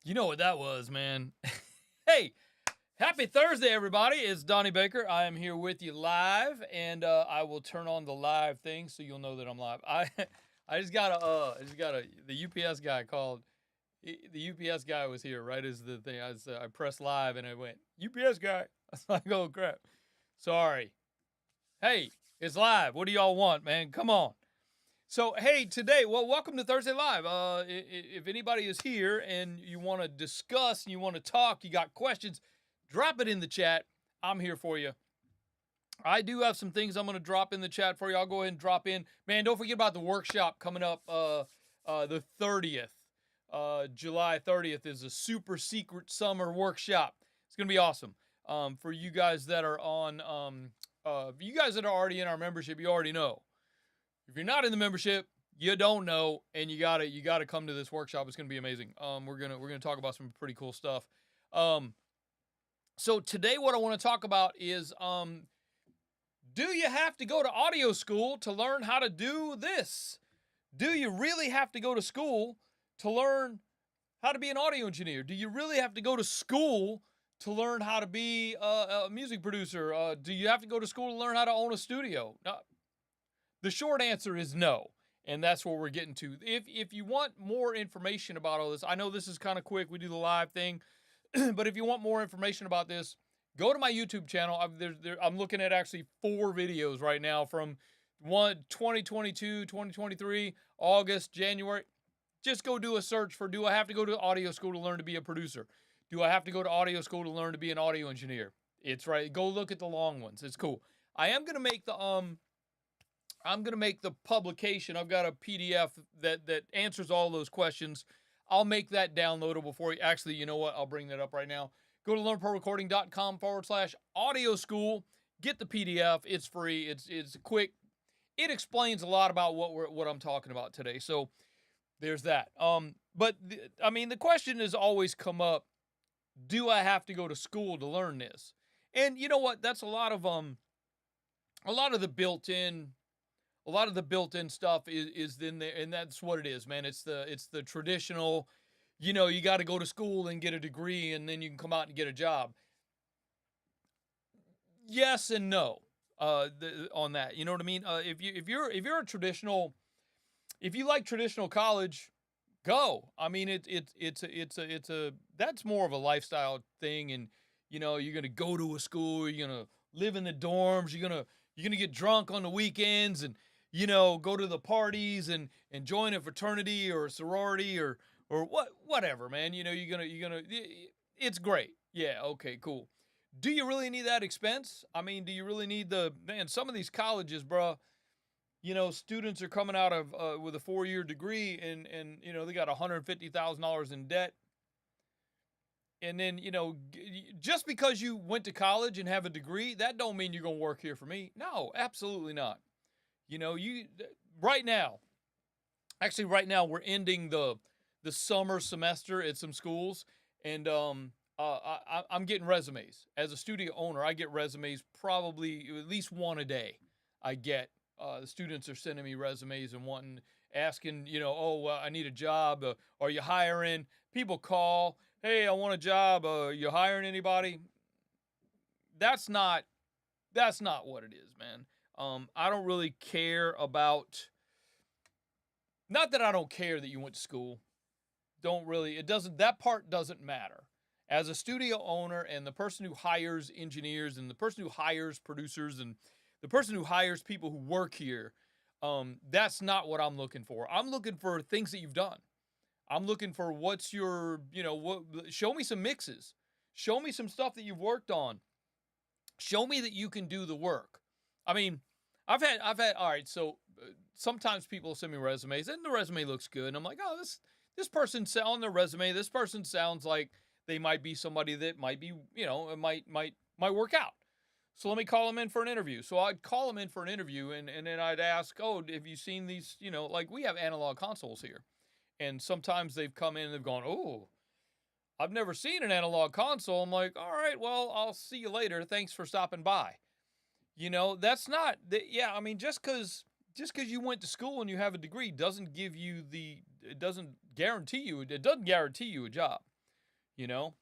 You know what that was, man. Hey, happy Thursday, everybody. It's Donny Baker. I am here with you live, and I will turn on the live thing so you'll know that I'm live. I the UPS guy called. The UPS guy was here right as the thing. I pressed live and I went, UPS guy. I was like, oh crap. Sorry. Hey, it's live. What do y'all want, man? Come on. So, hey, today, well, welcome to Thursday Live. If anybody is here and you want to discuss, you want to talk, you got questions, drop it in the chat. I'm here for you. I do have some things I'm going to drop in the chat for you. I'll go ahead and drop in. Man, don't forget about the workshop coming up the 30th. July 30th is a super secret summer workshop. It's going to be awesome. For you guys that are on, you guys that are already in our membership, you already know. If you're not in the membership, you don't know, and you gotta come to this workshop. It's gonna be amazing. We're gonna talk about some pretty cool stuff. So today, what I want to talk about is, do you have to go to audio school to learn how to do this? Do you really have to go to school to learn how to be an audio engineer? Do you really have to go to school to learn how to be a music producer? Do you have to go to school to learn how to own a studio? The short answer is no, and that's what we're getting to. If you want more information about all this, I know this is kind of quick. We do the live thing, but if you want more information about this, go to my YouTube channel. I'm looking at actually 4 videos right now from 2022, 2023, August, January. Just go do a search for, do I have to go to audio school to learn to be a producer? Do I have to go to audio school to learn to be an audio engineer? It's right. Go look at the long ones. It's cool. I am going to make the publication. I've got a PDF that answers all those questions. I'll make that downloadable for you. Actually, you know what? I'll bring that up right now. Go to learnprorecording.com/audio school. Get the PDF. It's free. It's quick. It explains a lot about what I'm talking about today. So there's that. But the question has always come up. Do I have to go to school to learn this? And you know what? That's a lot of the built-in stuff is in there, and that's what it is, man. It's the traditional, you got to go to school and get a degree, and then you can come out and get a job. Yes and no, on that. You know what I mean? If you're a traditional, if you like traditional college, go. I mean, it's a that's more of a lifestyle thing, and you're gonna go to a school, you're gonna live in the dorms, you're gonna get drunk on the weekends, and go to the parties and join a fraternity or a sorority or whatever, man. You're gonna, it's great. Yeah. Okay, cool. Do you really need that expense? I mean, do you really need some of these colleges, bro, students are coming out of, with a 4-year degree and they got $150,000 in debt. And then, just because you went to college and have a degree, that don't mean you're going to work here for me. No, absolutely not. Right now we're ending the summer semester at some schools, and I'm getting resumes. As a studio owner, I get resumes probably at least one a day. I get the students are sending me resumes and asking, I need a job. Are you hiring? People call, hey, I want a job. You hiring anybody? That's not what it is, man. I don't really care about, not that I don't care that you went to school. That part doesn't matter. As a studio owner and the person who hires engineers and the person who hires producers and the person who hires people who work here, that's not what I'm looking for. I'm looking for things that you've done. I'm looking for show me some mixes. Show me some stuff that you've worked on. Show me that you can do the work. I mean, I've had, all right, so sometimes people send me resumes and the resume looks good. And I'm like, oh, this person on their resume, this person sounds like they might be somebody that might be, it might work out. So let me call them in for an interview. So I'd call them in for an interview and then I'd ask, oh, have you seen these, like we have analog consoles here. And sometimes they've come in and they've gone, oh, I've never seen an analog console. I'm like, all right, well, I'll see you later. Thanks for stopping by. That's not, I mean, just because you went to school and you have a degree doesn't guarantee you a job. you know.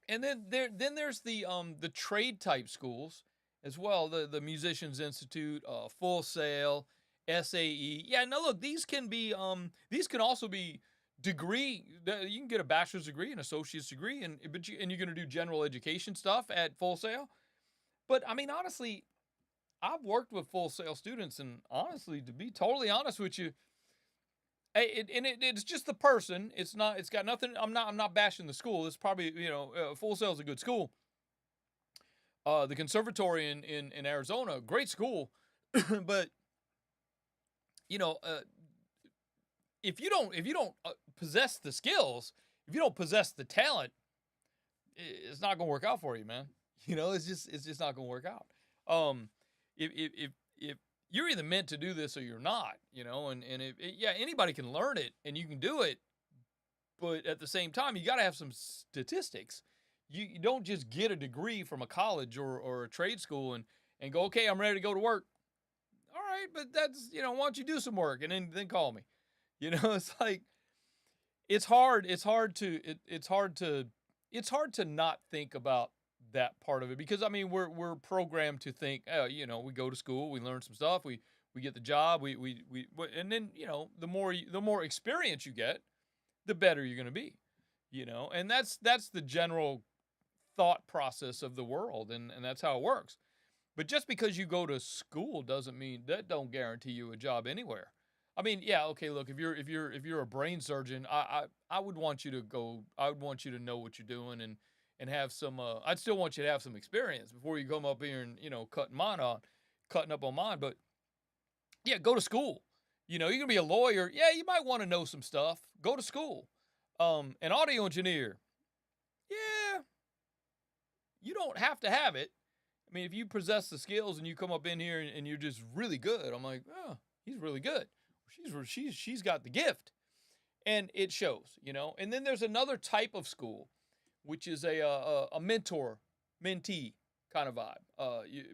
And then there's the trade type schools as well. The Musicians Institute, Full Sail, SAE. Yeah, no, look, these can also be degree. You can get a bachelor's degree, an associate's degree, and you're going to do general education stuff at Full Sail. But I mean, honestly, I've worked with Full Sail students, and honestly, to be totally honest with you, it's just the person. It's not. It's got nothing. I'm not bashing the school. It's probably Full Sail is a good school. The conservatory in Arizona, great school, but you know, if you don't possess the skills, if you don't possess the talent, it's not gonna work out for you, man. It's just not gonna work out. Um, if you're either meant to do this or you're not, yeah, anybody can learn it and you can do it, but at the same time, you got to have some statistics. You don't just get a degree from a college or a trade school and go, okay, I'm ready to go to work. All right, but that's, why don't you do some work and then call me? It's like, it's hard to not think about that part of it, because I mean we're programmed to think, we go to school, we learn some stuff, we get the job, and then the more experience you get, the better you're going to be, and that's the general thought process of the world, and that's how it works. But just because you go to school doesn't mean that don't guarantee you a job anywhere. I mean, yeah, okay, look, if you're a brain surgeon, I would want you to go. I would want you to know what you're doing and have some. I'd still want you to have some experience before you come up here and cutting up on mine. But yeah, go to school. You're gonna be a lawyer. Yeah, you might want to know some stuff. Go to school. An audio engineer. Yeah, you don't have to have it. I mean, if you possess the skills and you come up in here and you're just really good, I'm like, oh, he's really good. She's got the gift, and it shows, And then there's another type of school, which is a mentor mentee kind of vibe.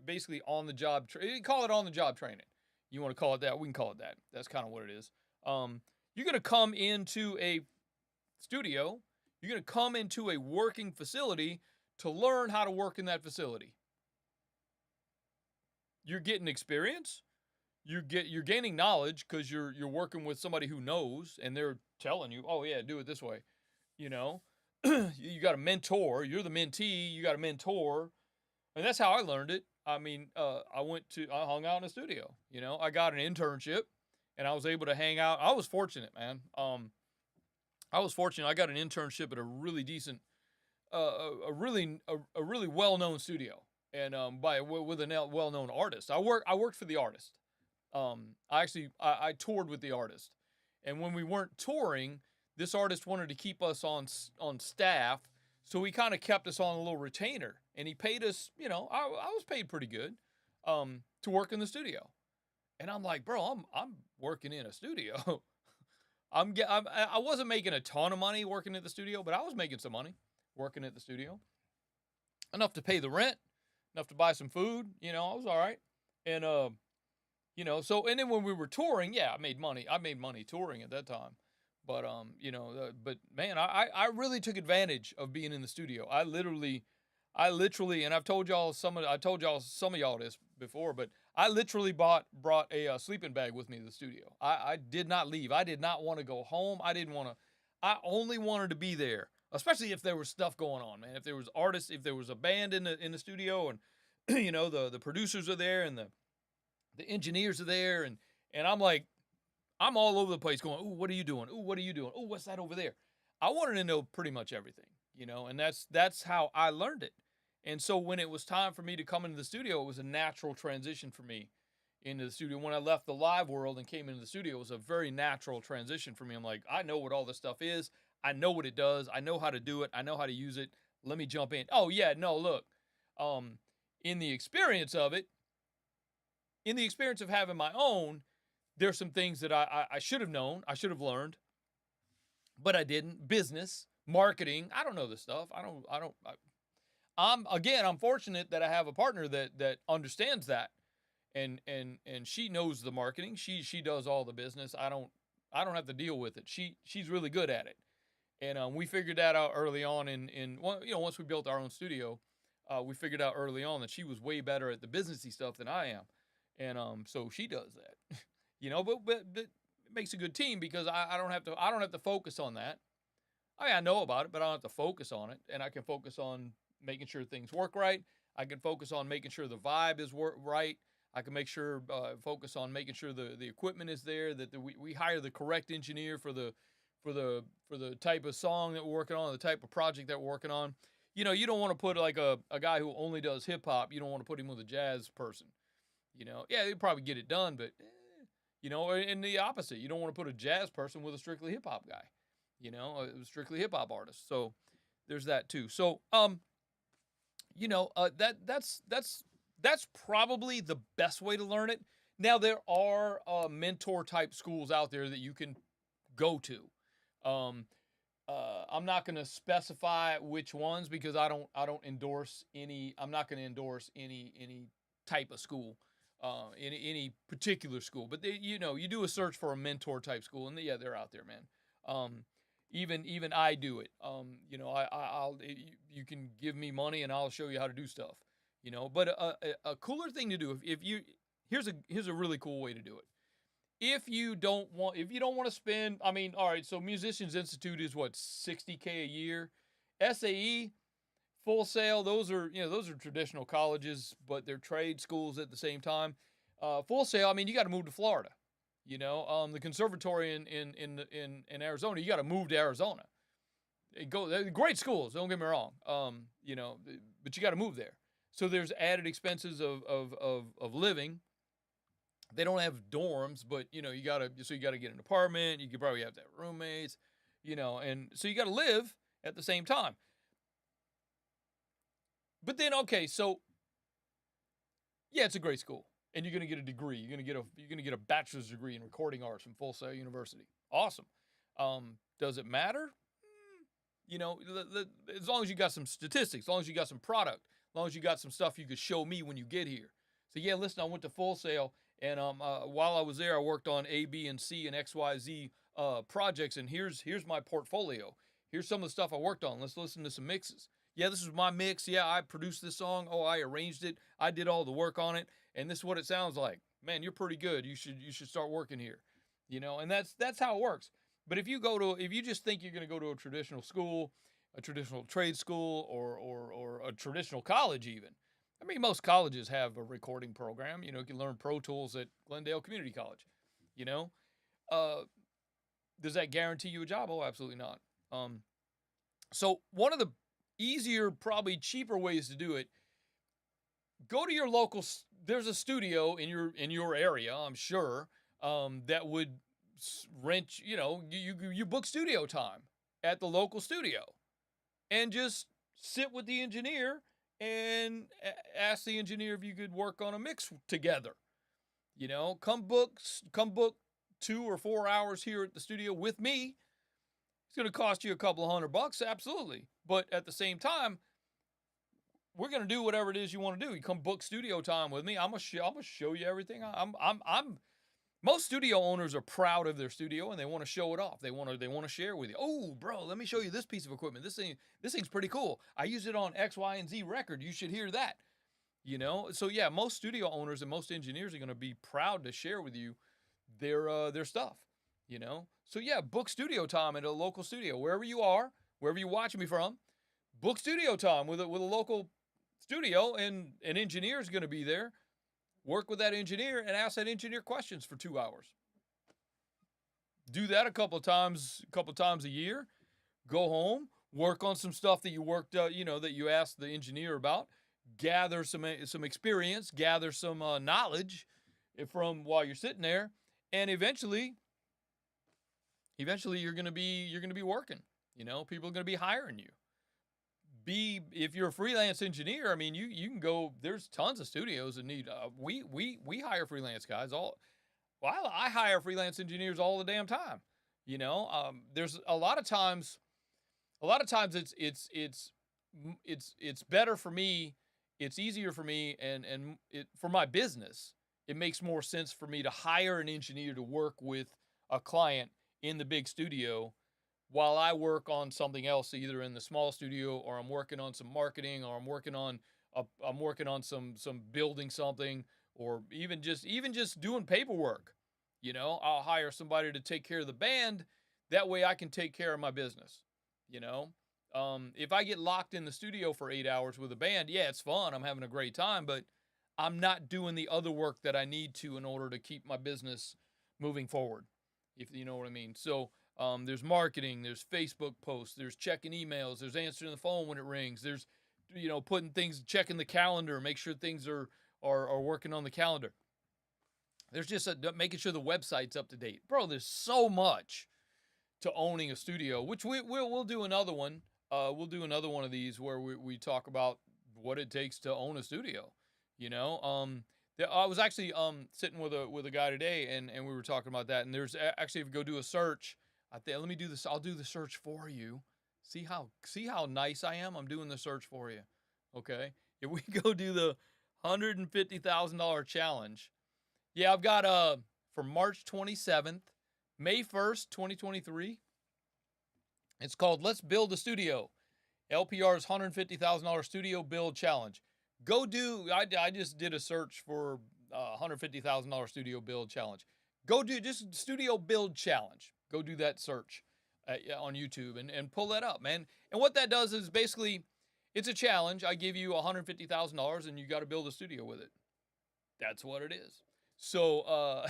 Basically on the job. You call it on the job training. You want to call it that? We can call it that. That's kind of what it is. You're gonna come into a studio. You're gonna come into a working facility to learn how to work in that facility. You're getting experience. You're gaining knowledge because you're working with somebody who knows, and they're telling you, oh yeah, do it this way. You got a mentor. You're the mentee. You got a mentor, and that's how I learned it. I mean, I hung out in a studio. I got an internship, and I was able to hang out. I was fortunate, man. I was fortunate. I got an internship at a really decent, a really well known studio, and with a well known artist. I worked for the artist. I toured with the artist, and when we weren't touring, this artist wanted to keep us on staff, so he kind of kept us on a little retainer, and he paid us. I was paid pretty good, to work in the studio, and I'm like, bro, I'm working in a studio. I wasn't making a ton of money working at the studio, but I was making some money working at the studio, enough to pay the rent, enough to buy some food. I was all right, and so, and then when we were touring, yeah, I made money. I made money touring at that time. But, but man, I really took advantage of being in the studio. I literally, and I told y'all some of y'all this before, but I literally brought a sleeping bag with me to the studio. I did not leave. I did not want to go home. I only wanted to be there, especially if there was stuff going on, man. If there was artists, if there was a band in the studio, and, the producers are there, and the engineers are there, and I'm like, I'm all over the place going, ooh, what are you doing? Ooh, what are you doing? Ooh, what's that over there? I wanted to know pretty much everything, and that's how I learned it. And so when it was time for me to come into the studio, it was a natural transition for me into the studio. When I left the live world and came into the studio, it was a very natural transition for me. I'm like, I know what all this stuff is. I know what it does. I know how to do it. I know how to use it. Let me jump in. Oh yeah, no, look, in the experience of it, in the experience of having my own, there's some things that I should have known, I should have learned, but I didn't. Business, marketing, I don't know this stuff. I'm fortunate that I have a partner that understands that, and she knows the marketing. She does all the business. I don't have to deal with it. She's really good at it, And we figured that out early on. Once we built our own studio, we figured out early on that she was way better at the businessy stuff than I am, and so she does that. But it makes a good team because I don't have to focus on that. I mean, I know about it, but I don't have to focus on it, and I can focus on making sure things work right. I can focus on making sure the vibe is right. I can focus on making sure the equipment is there. That we hire the correct engineer for the type of song that we're working on, the type of project that we're working on. You don't want to put like a guy who only does hip hop. You don't want to put him with a jazz person. Yeah, they'd probably get it done, but and the opposite. You don't want to put a jazz person with a strictly hip hop guy. A strictly hip hop artist. So there's that too. So that's probably the best way to learn it. Now there are mentor type schools out there that you can go to. I'm not going to specify which ones because I don't endorse any. I'm not going to endorse any type of school, any particular school. But you do a search for a mentor type school, and yeah, they're out there, man. Even I do it. You can give me money and I'll show you how to do stuff. But a cooler thing to do here's a really cool way to do it. If you don't want to spend, I mean, all right, so Musicians Institute is what, $60K a year. SAE, Full Sail, those are traditional colleges, but they're trade schools at the same time. Full Sail, I mean, you got to move to Florida. The conservatory in Arizona, you got to move to Arizona. They're great schools, don't get me wrong. But you got to move there. So there's added expenses of living. They don't have dorms, but you gotta get an apartment. You could probably have to have roommates, and so you got to live at the same time. But then, okay, so yeah, it's a great school, and you're gonna get a degree. You're gonna get a bachelor's degree in recording arts from Full Sail University. Awesome. Does it matter? As long as you got some statistics, as long as you got some product, as long as you got some stuff you could show me when you get here. So yeah, listen, I went to Full Sail. And while I was there, I worked on A, B, and C and XYZ projects. And here's my portfolio. Here's some of the stuff I worked on. Let's listen to some mixes. Yeah, this is my mix. Yeah, I produced this song. Oh, I arranged it. I did all the work on it. And this is what it sounds like. Man, you're pretty good. You should start working here. And that's how it works. But if you just think you're going to go to a traditional school, a traditional trade school, or a traditional college even. I mean, most colleges have a recording program. You can learn Pro Tools at Glendale Community College. Does that guarantee you a job? Oh, absolutely not. So one of the easier, probably cheaper ways to do it, go to your local. There's a studio in your area, I'm sure, that would rent. You book studio time at the local studio, and just sit with the engineer and ask the engineer if you could work on a mix together. Come book 2 or 4 hours here at the studio with me. It's going to cost you a couple of $100, absolutely. But at the same time, we're going to do whatever it is you want to do. You come book studio time with me. I'm gonna show you everything. Most studio owners are proud of their studio and they want to show it off. They want to share with you. Oh, bro, let me show you this piece of equipment. This thing's pretty cool. I use it on X, Y, and Z record. You should hear that. So yeah, most studio owners and most engineers are going to be proud to share with you their stuff. So yeah, book studio time at a local studio wherever you are, wherever you watch me from. Book studio time with a local studio, and an engineer is going to be there. Work with that engineer and ask that engineer questions for 2 hours. Do that a couple of times a year. Go home, work on some stuff that you worked, that you asked the engineer about. Gather some experience, gather some knowledge from while you're sitting there, and eventually you're gonna be working. People are gonna be hiring you. If you're a freelance engineer, I mean, you can go. There's tons of studios that need. We hire freelance guys. I hire freelance engineers all the damn time. There's a lot of times. It's better for me. It's easier for me, and for my business, it makes more sense for me to hire an engineer to work with a client in the big studio while I work on something else, either in the small studio or I'm working on some marketing or I'm working on some building something or even just doing paperwork. I'll hire somebody to take care of the band. That way I can take care of my business. You know, if I get locked in the studio for 8 hours with a band, yeah, it's fun. I'm having a great time, but I'm not doing the other work that I need to in order to keep my business moving forward, if you know what I mean. So there's marketing, there's Facebook posts, there's checking emails, there's answering the phone when it rings, there's putting things, checking the calendar, make sure things are working on the calendar. There's just making sure the website's up to date, bro. There's so much to owning a studio, which we'll do another one. We'll do another one of these where we talk about what it takes to own a studio. I was actually sitting with a guy today, and we were talking about that. And there's actually, if you go do a search, let me do this. I'll do the search for you. See how nice I am. I'm doing the search for you. Okay. If we go do the $150,000 challenge, yeah, I've got for March 27th, May 1st, 2023. It's called Let's Build a Studio. LPR's $150,000 studio build challenge. I just did a search for $150,000 studio build challenge. Go do just studio build challenge. Go do that search on YouTube and pull that up, man. And what that does is basically, it's a challenge. I give you $150,000 and you got to build a studio with it. That's what it is. So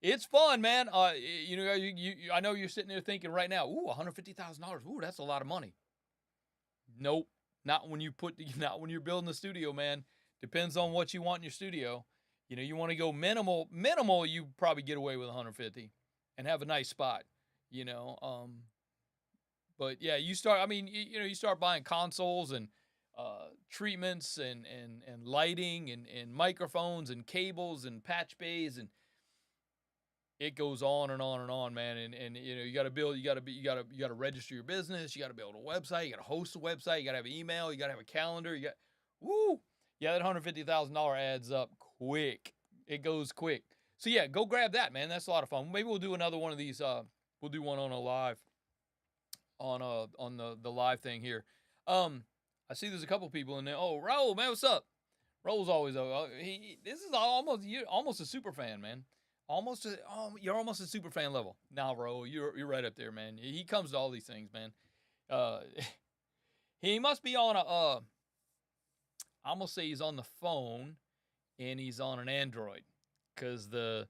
it's fun, man. I know you're sitting there thinking right now, ooh, $150,000. Ooh, that's a lot of money. Nope, not when you're building a studio, man. Depends on what you want in your studio. You want to go minimal. Minimal, you probably get away with 150 and have a nice spot. But yeah, you start. I mean, you start buying consoles and treatments and lighting and microphones and cables and patch bays, and it goes on and on and on, man. And you got to build. You got to register your business. You got to build a website. You got to host a website. You got to have an email. You got to have a calendar. Yeah, that $150,000 adds up quick. It goes quick. So yeah, go grab that, man. That's a lot of fun. Maybe we'll do another one of these. We'll do one on a live, on the live thing here. I see there's a couple people in there. Oh, Raul, man, what's up? Raul's always this is almost a super fan, man. You're almost a super fan level. Now, Raul, you're right up there, man. He comes to all these things, man. He must be on I'm gonna say he's on the phone, and he's on an Android, because the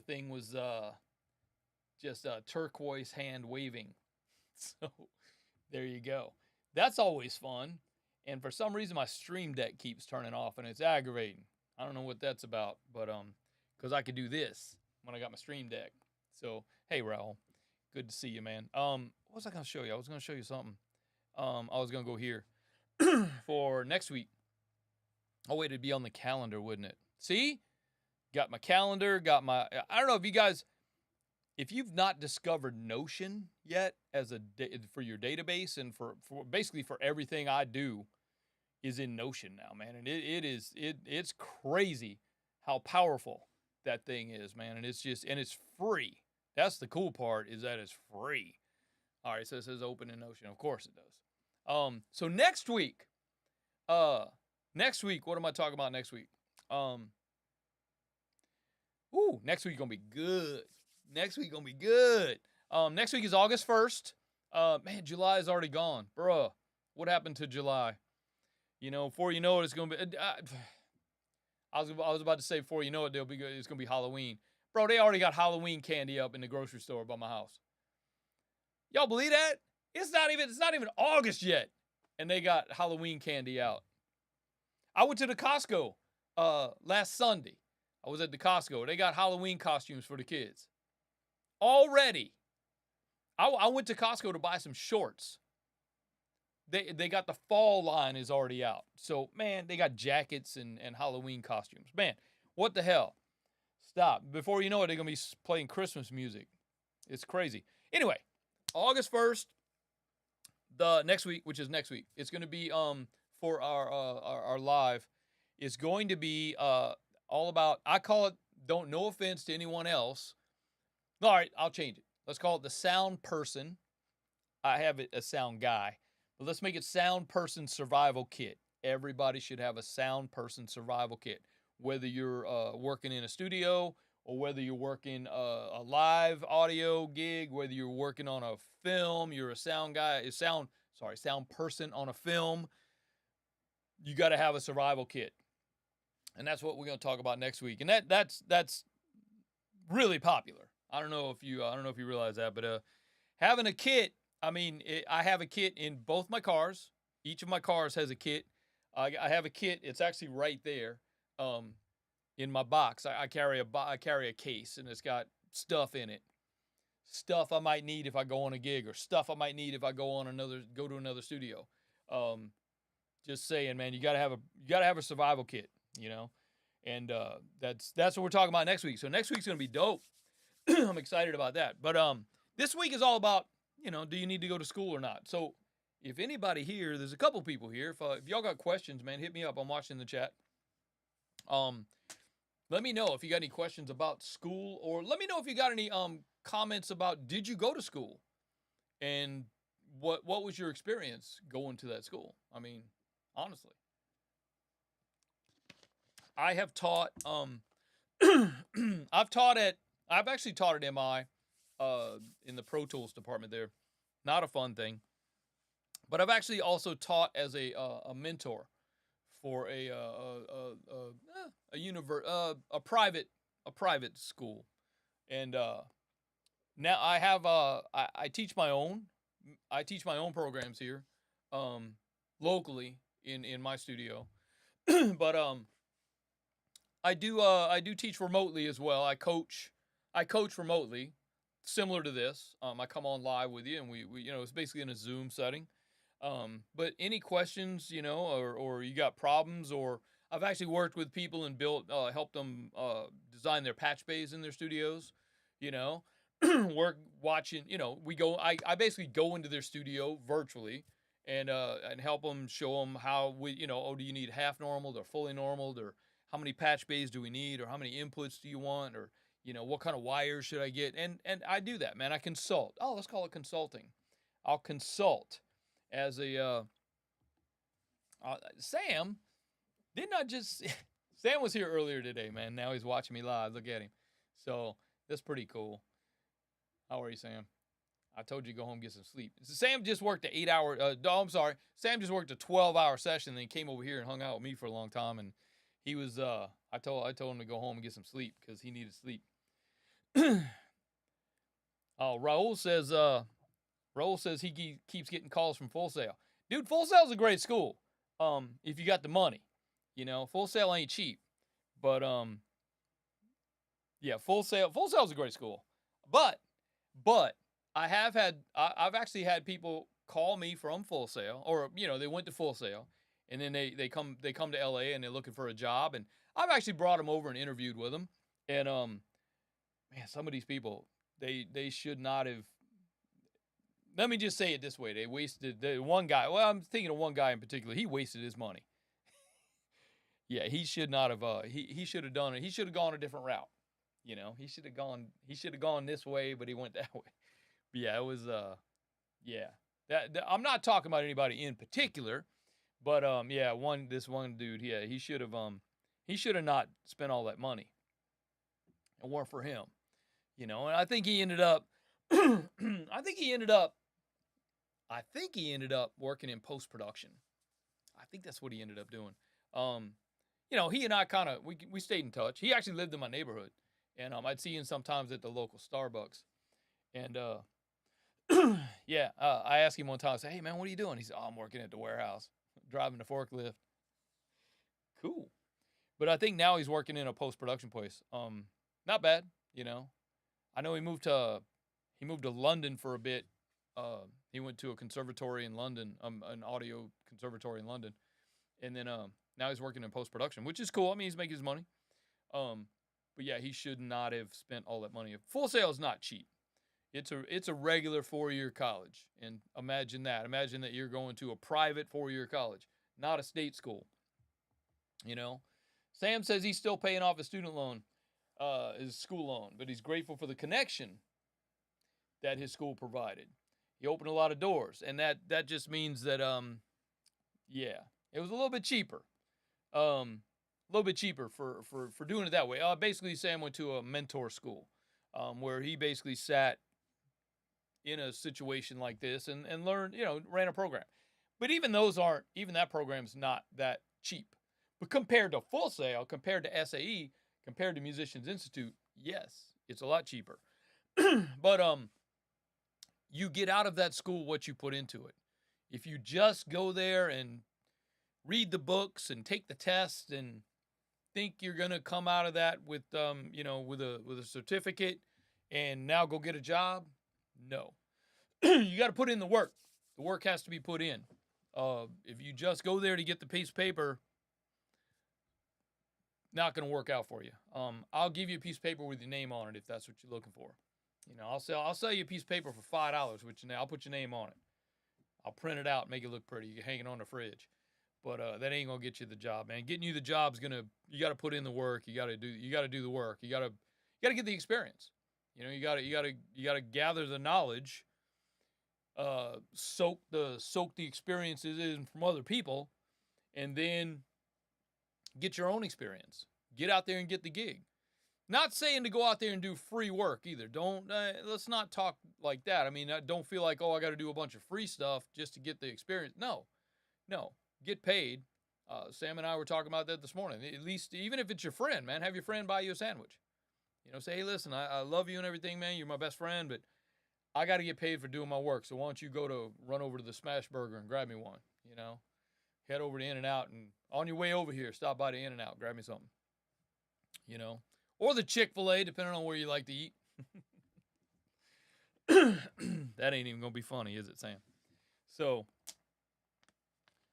thing was just a turquoise hand waving. So there you go. That's always fun. And for some reason, my Stream Deck keeps turning off, and it's aggravating. I don't know what that's about, but because I could do this when I got my Stream Deck. So hey, Raul, good to see you, man. What was I gonna show you? I was gonna show you something. I was gonna go here for next week. Oh wait, it'd be on the calendar, wouldn't it? See, got my calendar. I don't know if you guys. If you've not discovered Notion yet for your database, and for basically for everything I do is in Notion now, man. And it's crazy how powerful that thing is, man. And it's free. That's the cool part, is that it's free. All right, so it says open in Notion. Of course it does. So next week, what am I talking about next week? Next week gonna be good. Next week is August 1st. Man, July is already gone. Bruh, what happened to July? Before you know it, it's going to be... I was about to say, before you know it, it's going to be Halloween. Bro, they already got Halloween candy up in the grocery store by my house. Y'all believe that? It's not even August yet, and they got Halloween candy out. I went to the Costco last Sunday. I was at the Costco. They got Halloween costumes for the kids. Already. I went to Costco to buy some shorts. They got the fall line is already out. So, man, they got jackets and Halloween costumes. Man, what the hell? Stop. Before you know it, they're going to be playing Christmas music. It's crazy. Anyway, August 1st, the next week, which is next week, it's going to be for our live. It's going to be all about, I call it, no offense to anyone else. All right, I'll change it. let's call it the sound person. I have it a sound guy, but let's make it sound person survival kit. Everybody should have a sound person survival kit, whether you're working in a studio or whether you're working a live audio gig, whether you're working on a film, you're a sound guy, sound person on a film. You got to have a survival kit, and that's what we're going to talk about next week. And that's really popular. I don't know if you realize that, but having a kit. I mean, I have a kit in both my cars. Each of my cars has a kit. I have a kit. It's actually right there, in my box. I carry a case, and it's got stuff in it. Stuff I might need if I go on a gig, or stuff I might need if I go to another studio. Just saying, man, you gotta have a survival kit, and that's what we're talking about next week. So next week's gonna be dope. I'm excited about that. But this week is all about, do you need to go to school or not? So if anybody here, there's a couple people here. If y'all got questions, man, hit me up. I'm watching the chat. Let me know if you got any questions about school, or let me know if you got any comments about, did you go to school, and what was your experience going to that school? I mean, honestly, I have taught. I've actually taught at MI, in the Pro Tools department there. Not a fun thing, but I've actually also taught as a mentor for a private school, and now I have I teach my own programs here, locally in my studio, but I do teach remotely as well. I coach remotely, similar to this. I come on live with you, and we it's basically in a Zoom setting. But any questions, or you got problems, or I've actually worked with people and helped them design their patch bays in their studios, watching, I basically go into their studio virtually and help them, show them how do you need half normal or fully normal, or how many patch bays do we need, or how many inputs do you want, or what kind of wires should I get? And I do that, man. I consult. Oh, let's call it consulting. I'll consult as a Sam. Didn't I just Sam was here earlier today, man. Now he's watching me live. Look at him. So that's pretty cool. How are you, Sam? I told you to go home and get some sleep. Sam just worked an 8-hour. I'm sorry. Sam just worked a 12-hour session, and then he came over here and hung out with me for a long time. And he was. I told him to go home and get some sleep because he needed sleep. Oh, Raul says he keeps getting calls from Full Sail. Dude, Full Sail's a great school. If you got the money, Full Sail ain't cheap, but yeah, Full Sail's a great school. But I've actually had people call me from Full Sail, or they went to Full Sail, and then they come to LA and they're looking for a job, and I've actually brought them over and interviewed with them, and man, some of these people, they should not have. Let me just say it this way: they wasted one guy. Well, I'm thinking of one guy in particular. He wasted his money. Yeah, he should not have. He should have done it. He should have gone a different route. He should have gone this way, but he went that way. But yeah, it was. Yeah, that I'm not talking about anybody in particular, but yeah, this one dude. Yeah, he should have not spent all that money. It weren't for him, and I think he ended up. I think he ended up working in post-production. I think that's what he ended up doing. He and I kind of, we stayed in touch. He actually lived in my neighborhood, and I'd see him sometimes at the local Starbucks. And yeah, I asked him one time, I said, "Hey man, what are you doing?" He said, "Oh, I'm working at the warehouse, driving the forklift." Cool. But I think now he's working in a post-production place. Not bad, I know he moved to London for a bit. He went to a conservatory in London, an audio conservatory in London, and then now he's working in post-production, which is cool. I mean, he's making his money. But yeah, he should not have spent all that money. Full Sail is not cheap. It's a regular 4-year college, and imagine that. Imagine that you're going to a private 4-year college, not a state school. Sam says he's still paying off his student loan, his school loan, but he's grateful for the connection that his school provided. He opened a lot of doors, and that just means that yeah, it was a little bit cheaper. A little bit cheaper for doing it that way. Basically, Sam went to a mentor school, where he basically sat in a situation like this and learned, ran a program. But even that program's not that cheap. But compared to Full Sail, compared to SAE, compared to Musicians Institute, yes, it's a lot cheaper. But you get out of that school what you put into it. If you just go there and read the books and take the test and think you're gonna come out of that with with a certificate and now go get a job, no. You got to put in the work. The work has to be put in. If you just go there to get the piece of paper, not going to work out for you. I'll give you a piece of paper with your name on it if that's what you're looking for. I'll sell you a piece of paper for $5, which I'll put your name on it. I'll print it out and make it look pretty. You can hang it on the fridge. But that ain't gonna get you the job, man. Getting you the job's you got to put in the work. You got to do the work. You got to get the experience. You got to gather the knowledge. Soak the experiences in from other people, and then get your own experience. Get out there and get the gig. Not saying to go out there and do free work either. Let's not talk like that. I mean, don't feel like, I got to do a bunch of free stuff just to get the experience. No, get paid. Sam and I were talking about that this morning. At least, even if it's your friend, man, have your friend buy you a sandwich. Say, hey, listen, I love you and everything, man. You're my best friend, but I got to get paid for doing my work. So why don't you run over to the Smash Burger and grab me one, head over to In-N-Out, and on your way over here, stop by the In-N-Out, grab me something, or the Chick-fil-A, depending on where you like to eat. That ain't even going to be funny, is it, Sam? So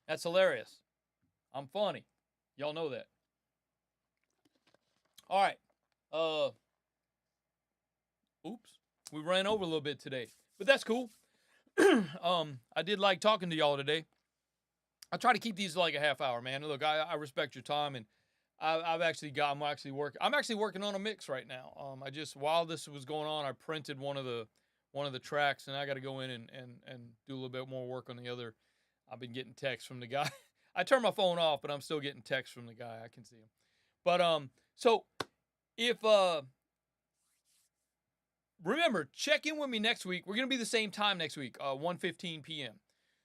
that's hilarious. I'm funny. Y'all know that. All right. Oops. We ran over a little bit today, but that's cool. I did like talking to y'all today. I try to keep these like a half hour, man. Look, I respect your time, and I'm actually working on a mix right now. While this was going on, I printed one of the tracks, and I got to go in and do a little bit more work on the other. I've been getting texts from the guy. I turned my phone off, but I'm still getting texts from the guy. I can see him. But so if remember, check in with me next week. We're going to be the same time next week, 1:15 p.m.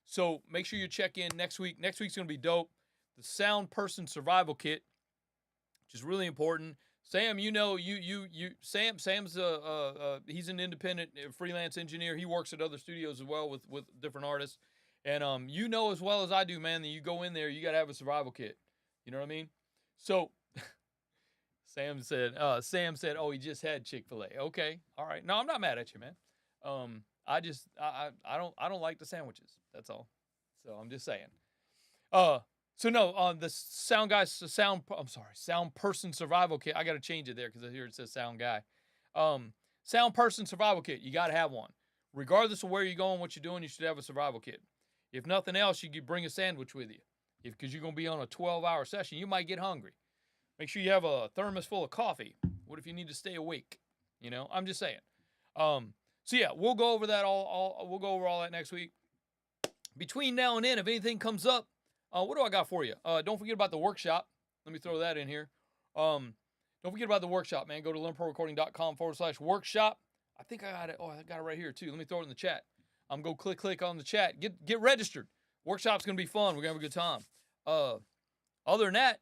So make sure you check in next week. Next week's going to be dope. The Sound Person Survival Kit, which is really important. Sam, Sam's he's an independent freelance engineer. He works at other studios as well with different artists. And as well as I do, man, that you go in there, you got to have a survival kit. You know what I mean? So Sam said, oh, he just had Chick-fil-A. Okay. All right. No, I'm not mad at you, man. I don't like the sandwiches. That's all. So I'm just saying. The Sound Person Survival Kit. I got to change it there because here it says Sound Guy. Sound Person Survival Kit. You got to have one. Regardless of where you're going, what you're doing, you should have a survival kit. If nothing else, you could bring a sandwich with you. Because you're going to be on a 12-hour session, you might get hungry. Make sure you have a thermos full of coffee. What if you need to stay awake? I'm just saying. So yeah, we'll go over that we'll go over all that next week. Between now and then, if anything comes up, what do I got for you? Don't forget about the workshop. Let me throw that in here. Don't forget about the workshop, man. Go to learnprorecording.com/workshop. I think I got it. Oh, I got it right here too. Let me throw it in the chat. Go click on the chat. Get registered. Workshop's gonna be fun. We're gonna have a good time. Other than that,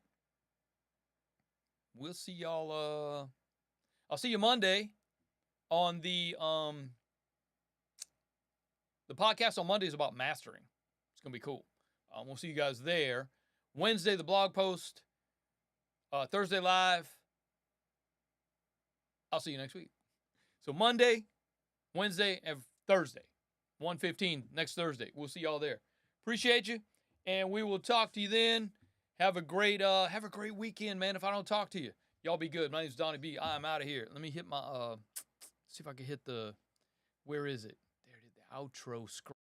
we'll see y'all. I'll see you Monday on the podcast on Monday is about mastering. It's gonna be cool. We'll see you guys there. Wednesday, the blog post. Thursday live. I'll see you next week. So Monday, Wednesday, and Thursday, 1:15 next Thursday. We'll see y'all there. Appreciate you, and we will talk to you then. Have a great weekend, man. If I don't talk to you, y'all be good. My name's Donny B. I'm out of here. Let me hit my see if I can hit the. Where is it? There it is. The outro screen.